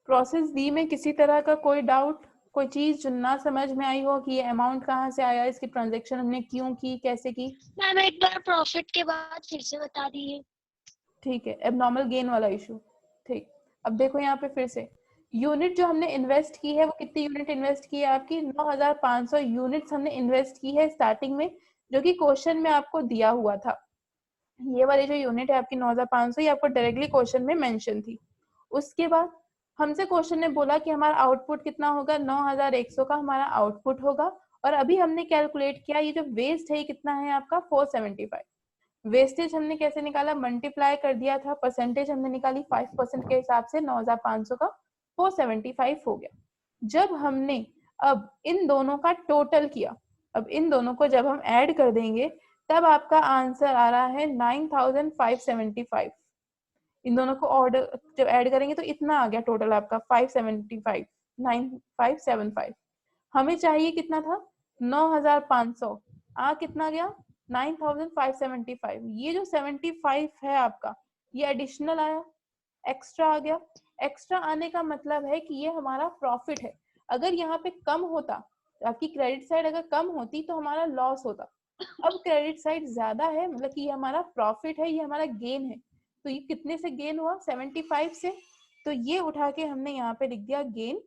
प्रोसेस बी में किसी तरह का कोई डाउट, कोई चीज जो ना समझ में आई हो कि ये अमाउंट कहाँ से आया, इसकी ट्रांजैक्शन हमने क्यों की, कैसे की? मैम एक बार प्रॉफिट के बाद फिर से बता दीजिए। ठीक है, एबनॉर्मल गेन वाला इशू। ठीक, अब देखो यहाँ पे फिर से यूनिट जो हमने इन्वेस्ट की है, वो कितनी यूनिट इन्वेस्ट की है आपकी? 9500 यूनिट्स हमने इन्वेस्ट की है स्टार्टिंग में, जो कि क्वेश्चन में आपको दिया हुआ था। ये वाली जो यूनिट है आपकी 9500, ये आपको डायरेक्टली क्वेश्चन में मेंशन थी। उसके बाद हमसे क्वेश्चन ने बोला कि हमारा आउटपुट कितना होगा? 9100 का हमारा आउटपुट होगा। और अभी हमने कैलकुलेट किया, ये जो वेस्ट है ये कितना है आपका? 475। वेस्टेज हमने कैसे निकाला? मल्टीप्लाई कर दिया था, परसेंटेज हमने निकाली 5% के हिसाब से, 9500 का 475 हो गया। जब हमने अब इन दोनों का टोटल किया, अब इन दोनों को जब हम ऐड कर देंगे, तब आपका आंसर आ रहा है 9575। इन दोनों को ऑर्डर जब ऐड करेंगे तो इतना आ गया टोटल आपका 575, 9575। हमें चाहिए कितना था? 9500। आ कितना गया? 9575। ये जो 75 है आपका, ये एडिशनल आया, एक्स्ट्रा आ गया। एक्स्ट्रा आने का मतलब है कि ये हमारा प्रॉफिट है। अगर यहाँ पे कम होता, आपकी क्रेडिट साइड अगर कम होती तो हमारा लॉस होता। अब क्रेडिट साइड ज्यादा है, मतलब कि ये हमारा प्रॉफिट है, ये हमारा गेन है। तो ये कितने से गेन हुआ? 75 से। तो ये उठा के हमने यहाँ पे लिख दिया गेन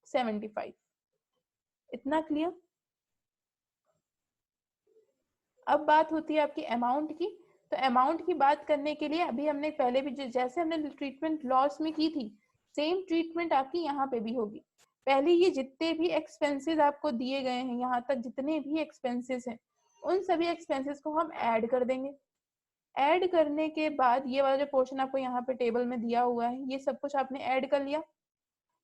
75। इतना क्लियर? अब बात होती है आपकी अमाउंट की। तो अमाउंट की बात करने के लिए अभी हमने पहले भी जैसे हमने ट्रीटमेंट लॉस में की थी, सेम ट्रीटमेंट आपकी यहाँ पे भी होगी। पहले ये जितने भी एक्सपेंसेस आपको दिए गए हैं, यहाँ तक जितने भी एक्सपेंसेस हैं, उन सभी एक्सपेंसेस को हम ऐड कर देंगे। ऐड करने के बाद ये वाला जो पोर्शन आपको यहाँ पे टेबल में दिया हुआ है, ये सब कुछ आपने ऐड कर लिया।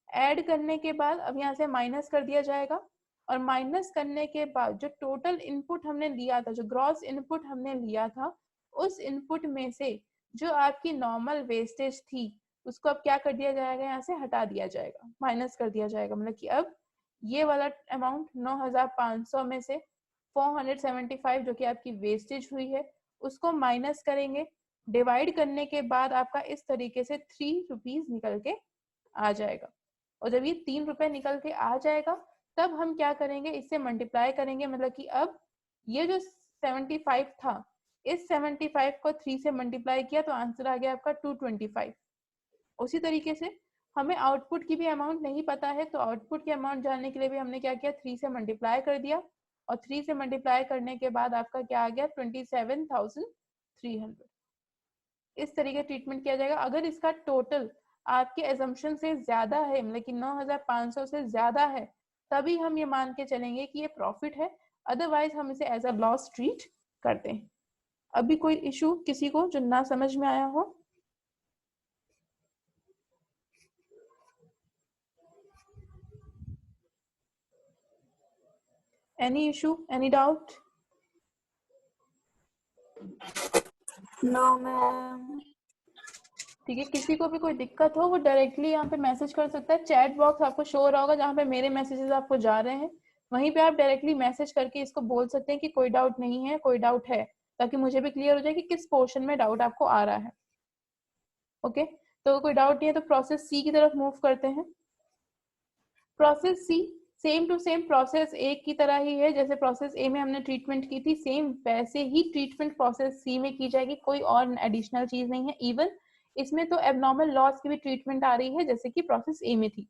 ऐड करने के बाद अब यहाँ से माइनस कर दिया जाएगा, और माइनस करने के बाद जो टोटल इनपुट हमने लिया था, जो ग्रॉस इनपुट हमने लिया था, उस इनपुट में से जो आपकी नॉर्मल वेस्टेज थी उसको अब क्या कर दिया जाएगा, यहाँ से हटा दिया जाएगा, माइनस कर दिया जाएगा। मतलब कि अब ये वाला अमाउंट 9,500 में से 475 जो कि आपकी वेस्टेज हुई है उसको माइनस करेंगे। डिवाइड करने के बाद आपका इस तरीके से 3 रुपीज निकल के आ जाएगा। और जब ये 3 रुपए निकल के आ जाएगा तब हम क्या करेंगे, इससे मल्टीप्लाई करेंगे। मतलब कि अब ये जो 75 था, इस 75 को 3 से मल्टीप्लाई किया तो आंसर आ गया आपका 225। उसी तरीके से हमें आउटपुट की भी अमाउंट नहीं पता है, तो आउटपुट की अमाउंट जानने के लिए भी हमने क्या किया, 3 से मल्टीप्लाई कर दिया, और 3 से मल्टीप्लाई करने के बाद आपका क्या आ गया, 27,300। इस तरीके ट्रीटमेंट किया जाएगा। अगर इसका टोटल आपके एजम्पशन से ज्यादा है, मतलब कि 9,500 से ज्यादा है, तभी हम ये मान के चलेंगे कि ये प्रॉफिट है, अदरवाइज हम इसे एज अ लॉस ट्रीट करते हैं। अभी कोई इशू किसी को जो ना समझ में आया हो? Any issue, any doubt? No ma'am. ठीक है, किसी को भी कोई दिक्कत हो वो डायरेक्टली यहाँ पे मैसेज कर सकता है। चैट बॉक्स आपको शो हो रहा होगा जहाँ पे मेरे मैसेजेस आपको जा रहे हैं, वहीं पे आप डायरेक्टली मैसेज करके इसको बोल सकते हैं कि कोई डाउट नहीं है, कोई डाउट है, ताकि मुझे भी क्लियर हो जाए कि किस पोर्शन में डाउट आपको आ रहा है। ओके, तो कोई डाउट नहीं है तो प्रोसेस सी की तरफ मूव करते हैं। Process C same to same process A की तरह ही है। जैसे प्रोसेस ए में हमने ट्रीटमेंट की थी, सेम वैसे ही ट्रीटमेंट प्रोसेस सी में की जाएगी, कोई और एडिशनल चीज नहीं है। इवन इसमें तो एबनॉर्मल लॉस की भी ट्रीटमेंट आ रही है जैसे कि प्रोसेस ए में थी।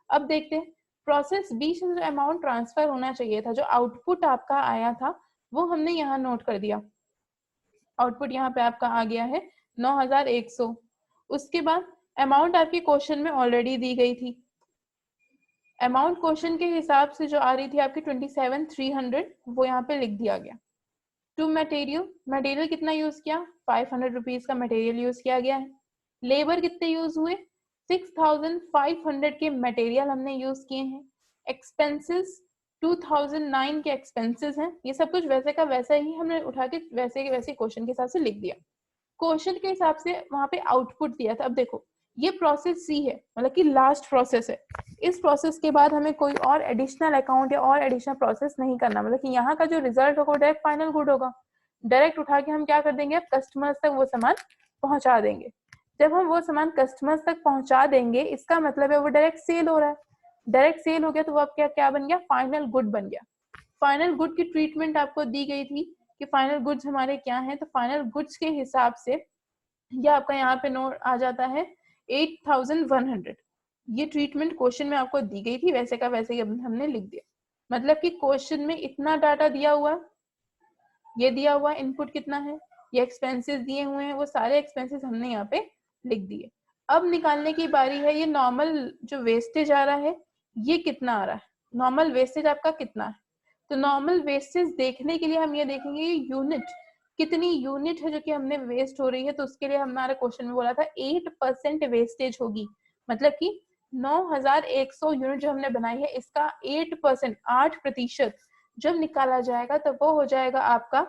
अब देखते हैं प्रोसेस बी से जो अमाउंट ट्रांसफर होना चाहिए था, जो आउटपुट आपका आया था, वो हमने यहाँ नोट कर दिया। आउटपुट यहाँ पे आपका आ गया है 9,100। उसके बाद अमाउंट आपकी क्वेश्चन में ऑलरेडी दी गई थी। अमाउंट क्वेश्चन के हिसाब से जो आ रही थी आपकी 27,300, वो यहाँ पे लिख दिया गया। टू मटेरियल कितना यूज किया, 500 रुपीज का मटेरियल यूज किया गया है। लेबर कितने यूज हुए, 6,500 के मटेरियल हमने यूज किए हैं। एक्सपेंसेस 2009 के एक्सपेंसेस हैं। ये सब कुछ वैसे का वैसा ही हमने उठा के वैसे के वैसे क्वेश्चन के हिसाब से लिख दिया। क्वेश्चन के हिसाब से वहां पे आउटपुट दिया था। अब देखो ये प्रोसेस सी है, मतलब कि लास्ट प्रोसेस है। इस प्रोसेस के बाद हमें कोई और एडिशनल अकाउंट या और एडिशनल प्रोसेस नहीं करना, मतलब कि यहाँ का जो रिजल्ट होगा डायरेक्ट फाइनल गुड होगा। डायरेक्ट उठा के हम क्या कर देंगे, अब कस्टमर्स तक वो सामान पहुंचा देंगे। जब हम वो सामान कस्टमर्स तक पहुंचा देंगे, इसका मतलब है वो डायरेक्ट सेल हो रहा है। डायरेक्ट सेल हो गया तो वो अब क्या क्या बन गया, फाइनल गुड बन गया। फाइनल गुड की ट्रीटमेंट आपको दी गई थी कि फाइनल गुड्स हमारे क्या हैं, तो फाइनल गुड्स के हिसाब से ये आपका यहाँ पे नोट आ जाता है 8,100। ये ट्रीटमेंट क्वेश्चन में आपको दी गई थी, वैसे का वैसे ही हमने लिख दिया। मतलब कि क्वेश्चन में इतना डाटा दिया हुआ, ये दिया हुआ इनपुट कितना है, ये एक्सपेंसेस दिए हुए हैं, वो सारे एक्सपेंसेस हमने यहाँ पे लिख दिए। अब निकालने की बारी है, ये नॉर्मल जो वेस्टेज आ रहा है ये कितना आ रहा है, नॉर्मल वेस्टेज आपका कितना है। तो नॉर्मल वेस्टेज देखने के लिए हम ये देखेंगे यूनिट, कितनी यूनिट है जो कि हमने वेस्ट हो रही है। तो उसके लिए हमारे क्वेश्चन में बोला था 8% वेस्टेज होगी। मतलब कि 9,100 यूनिट जो हमने बनाई है, इसका 8%, 8% जब निकाला जाएगा तब वो हो जाएगा आपका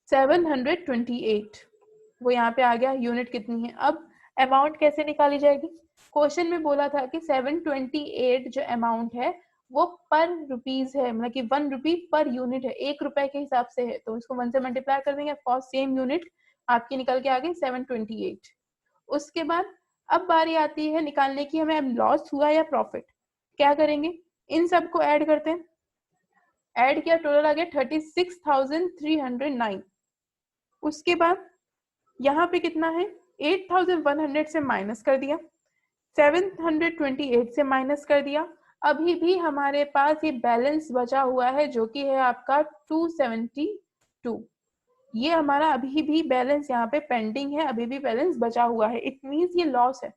728। वो यहाँ पे आ गया यूनिट कितनी है। अब अमाउंट कैसे निकाली जाएगी, क्वेश्चन में बोला था कि 728 जो अमाउंट है वो पर रुपीज है, मतलब कि 1 रुपी पर यूनिट है, 1 रुपए के हिसाब से है। तो इसको 1 से मल्टीप्लाई कर देंगे, फॉर सेम यूनिट आपकी निकल के आ गई 728। उसके बाद अब बारी आती है निकालने की, हमें लॉस हुआ या प्रॉफिट। क्या करेंगे, इन सबको ऐड करते हैं। ऐड किया, टोटल आ गया 36,309। उसके बाद यहाँ पे कितना है, 8,100 से माइनस कर दिया, 728 से माइनस कर दिया। अभी भी हमारे पास ये बैलेंस बचा हुआ है जो कि है आपका 272। ये हमारा अभी भी बैलेंस यहाँ पे पेंडिंग है, अभी भी बैलेंस बचा हुआ है, इट मीन्स ये लॉस है।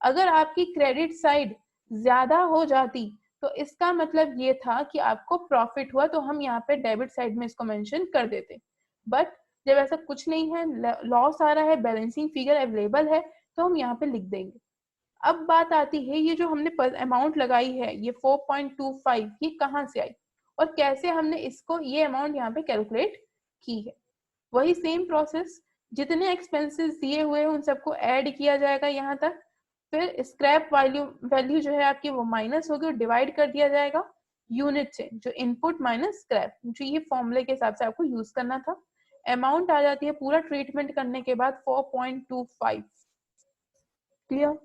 अगर आपकी क्रेडिट साइड ज्यादा हो जाती तो इसका मतलब ये था कि आपको प्रॉफिट हुआ, तो हम यहाँ पे डेबिट साइड में इसको मेंशन कर देते। बट जब ऐसा कुछ नहीं है, लॉस आ रहा है, बैलेंसिंग फिगर अवेलेबल है, तो हम यहाँ पे लिख देंगे। अब बात आती है ये जो हमने अमाउंट लगाई है ये 4.25, ये कहाँ से आई और कैसे हमने इसको ये अमाउंट यहाँ पे कैलकुलेट की है। वही सेम प्रोसेस, जितने एक्सपेंसेस दिए हुए हैं उन सबको ऐड किया जाएगा यहाँ तक, फिर स्क्रैप वैल्यू जो है आपकी वो माइनस होगी और डिवाइड कर दिया जाएगा यूनिट से, जो इनपुट माइनस स्क्रैप, जो ये फॉर्मूले के हिसाब से आपको यूज करना था। अमाउंट आ जाती है पूरा ट्रीटमेंट करने के बाद 4.25। क्लियर?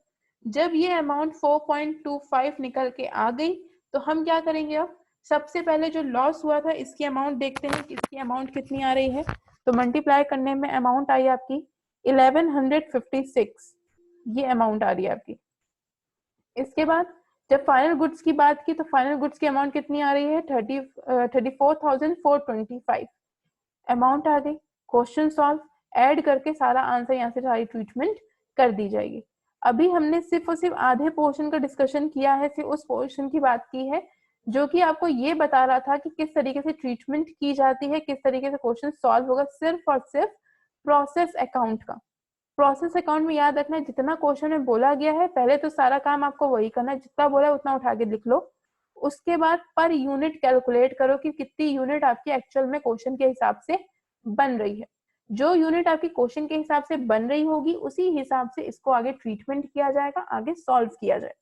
जब ये अमाउंट 4.25 निकल के आ गई तो हम क्या करेंगे, अब सबसे पहले जो लॉस हुआ था इसकी अमाउंट देखते हैं कि इसकी अमाउंट कितनी आ रही है। तो मल्टीप्लाई करने में अमाउंट आई आपकी 1156, ये अमाउंट आ रही है आपकी। इसके बाद जब फाइनल गुड्स की बात की तो फाइनल गुड्स की अमाउंट कितनी आ रही है 34,425 अमाउंट आ गई। क्वेश्चन सॉल्व, ऐड करके सारा आंसर यहाँ से सारी ट्रीटमेंट कर दी जाएगी। अभी हमने सिर्फ और सिर्फ आधे पोर्शन का डिस्कशन किया है, सिर्फ उस पोर्शन की बात की है जो कि आपको ये बता रहा था कि किस तरीके से ट्रीटमेंट की जाती है, किस तरीके से क्वेश्चन सॉल्व होगा, सिर्फ और सिर्फ प्रोसेस अकाउंट का। प्रोसेस अकाउंट में याद रखना है जितना क्वेश्चन में बोला गया है पहले तो सारा काम आपको वही करना है, जितना बोला है उतना उठा के लिख लो। उसके बाद पर यूनिट कैलकुलेट करो कि कितनी यूनिट आपकी एक्चुअल में क्वेश्चन के हिसाब से बन रही है। जो यूनिट आपकी क्वेश्चन के हिसाब से बन रही होगी उसी हिसाब से इसको आगे ट्रीटमेंट किया जाएगा, आगे सॉल्व किया जाएगा।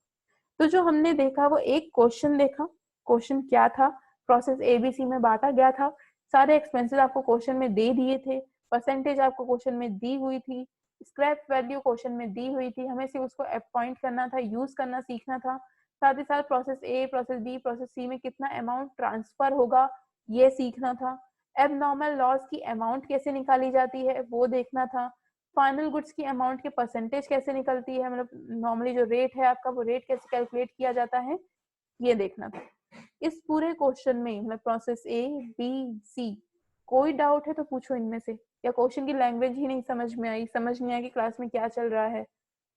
तो जो हमने देखा वो एक क्वेश्चन देखा, क्वेश्चन क्या था, प्रोसेस एबीसी में बांटा गया था, सारे एक्सपेंसेस आपको क्वेश्चन में दे दिए थे, परसेंटेज आपको क्वेश्चन में दी हुई थी, स्क्रैप वैल्यू क्वेश्चन में दी हुई थी, हमें सिर्फ उसको अपॉइंट करना था, यूज करना सीखना था। साथ ही साथ process A, process B, process C में कितना अमाउंट ट्रांसफर होगा ये सीखना था। एबनॉर्मल लॉस की अमाउंट कैसे निकाली जाती है वो देखना था। फाइनल गुड्स की अमाउंट के परसेंटेज कैसे निकलती है, मतलब नॉर्मली जो रेट है आपका वो रेट कैसे कैलकुलेट किया जाता है ये देखना था। इस पूरे क्वेश्चन में मतलब प्रोसेस ए, बी, सी, कोई डाउट है तो पूछो इनमें से, या क्वेश्चन की लैंग्वेज ही नहीं समझ में आई, समझ नहीं आया कि क्लास में क्या चल रहा है,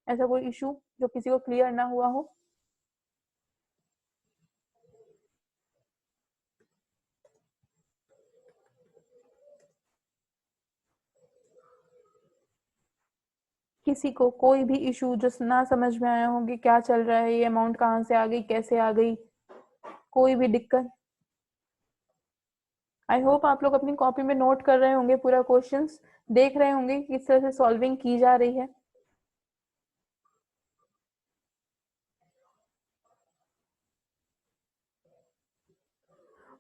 ऐसा कोई इशू जो किसी को क्लियर ना हुआ हो। किसी को कोई भी इशू जो ना समझ में आया हो कि क्या चल रहा है, ये अमाउंट कहाँ से आ गई, कैसे आ गई, कोई भी दिक्कत? आई होप आप लोग अपनी कॉपी में नोट कर रहे होंगे, पूरा क्वेश्चंस देख रहे होंगे कि किस तरह से सॉल्विंग की जा रही है।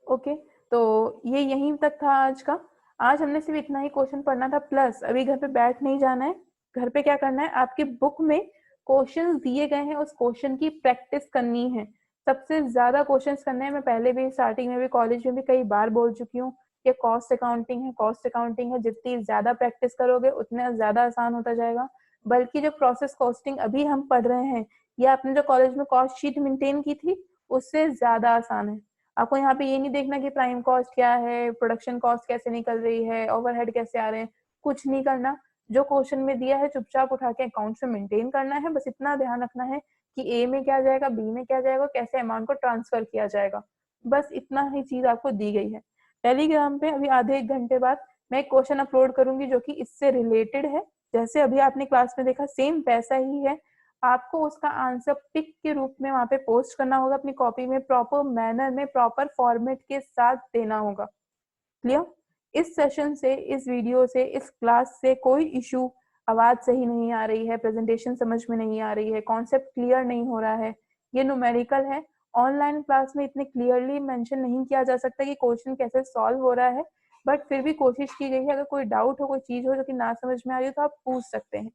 ओके तो ये यहीं तक था आज का। आज हमने सिर्फ इतना ही क्वेश्चन पढ़ना था, प्लस अभी घर पे बैठ नहीं जाना है। घर पे क्या करना है, आपकी बुक में क्वेश्चंस दिए गए हैं उस क्वेश्चन की प्रैक्टिस करनी है, सबसे ज्यादा क्वेश्चंस करने हैं। मैं पहले भी स्टार्टिंग में भी कॉलेज में भी कई बार बोल चुकी हूँ कि कॉस्ट अकाउंटिंग है, कॉस्ट अकाउंटिंग है, जितनी ज्यादा प्रैक्टिस करोगे उतना ज्यादा आसान होता जाएगा। बल्कि जो प्रोसेस कॉस्टिंग अभी हम पढ़ रहे हैं या आपने जो कॉलेज में कॉस्ट शीट मेंटेन की थी उससे ज्यादा आसान है। आपको यहाँ पे ये नहीं देखना कि प्राइम कॉस्ट क्या है, प्रोडक्शन कॉस्ट कैसे निकल रही है, ओवरहेड कैसे आ रहे हैं, कुछ नहीं करना। जो क्वेश्चन में दिया है चुपचाप उठा के अकाउंट में मेंटेन करना है, बस इतना ध्यान रखना है कि ए में क्या जाएगा, बी में क्या जाएगा, कैसे अमाउंट को ट्रांसफर किया जाएगा, बस इतना ही चीज आपको दी गई है। टेलीग्राम पे अभी आधे एक घंटे बाद मैं एक क्वेश्चन अपलोड करूंगी जो कि इससे रिलेटेड है, जैसे अभी आपने क्लास में देखा सेम वैसा ही है। आपको उसका आंसर पिक के रूप में वहां पे पोस्ट करना होगा अपनी कॉपी में, प्रॉपर मैनर में, प्रॉपर फॉर्मेट के साथ देना होगा। क्लियर? इस सेशन से, इस वीडियो से, इस क्लास से कोई इशू, आवाज सही नहीं आ रही है, प्रेजेंटेशन समझ में नहीं आ रही है, कॉन्सेप्ट क्लियर नहीं हो रहा है, ये न्यूमेरिकल है, ऑनलाइन क्लास में इतने क्लियरली मेंशन नहीं किया जा सकता कि क्वेश्चन कैसे सॉल्व हो रहा है, बट फिर भी कोशिश की गई है। अगर कोई डाउट हो, कोई चीज हो जो कि ना समझ में आ रही हो तो आप पूछ सकते हैं।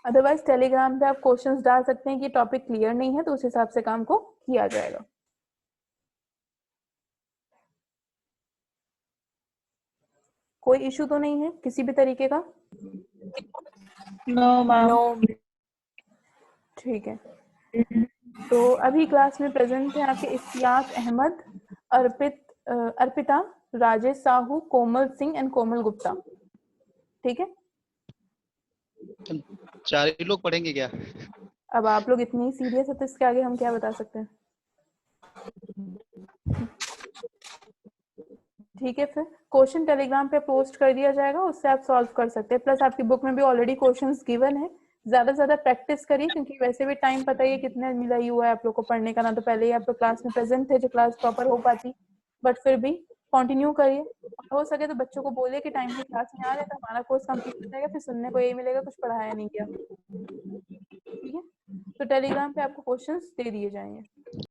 अदरवाइज टेलीग्राम पे आप क्वेश्चंस डाल सकते हैं कि टॉपिक क्लियर नहीं है, तो उस हिसाब से काम को किया जाएगा। कोई इशू तो नहीं है किसी भी तरीके का? No ma'am. नो। ठीक है, तो अभी क्लास में प्रेजेंट है आपके इश्तियाक अहमद, अर्पिता, राजेश साहू, कोमल सिंह एंड कोमल गुप्ता। ठीक है, चार ही लोग पढ़ेंगे क्या? अब आप लोग इतनी सीरियस है तो इसके आगे हम क्या बता सकते हैं। ठीक है, फिर क्वेश्चन टेलीग्राम पे पोस्ट कर दिया जाएगा, उससे आप सॉल्व कर सकते हैं। प्लस आपकी बुक में भी ऑलरेडी क्वेश्चंस गिवन है, ज्यादा से ज्यादा प्रैक्टिस करिए, क्योंकि वैसे भी टाइम पता ही है कितना मिला ही हुआ है आप लोग को पढ़ने का। ना तो पहले ही आप लोग क्लास में प्रेजेंट थे जो क्लास प्रॉपर हो पाती, बट फिर भी कंटिन्यू करिए। और हो सके तो बच्चों को बोलिए कि टाइम से क्लास में आ रहे, तो हमारा कोर्स कंप्लीट हो जाएगा, फिर सुनने को यही मिलेगा कुछ पढ़ाया नहीं गया। ठीक है, तो टेलीग्राम पे आपको क्वेश्चंस दे दिए जाएंगे।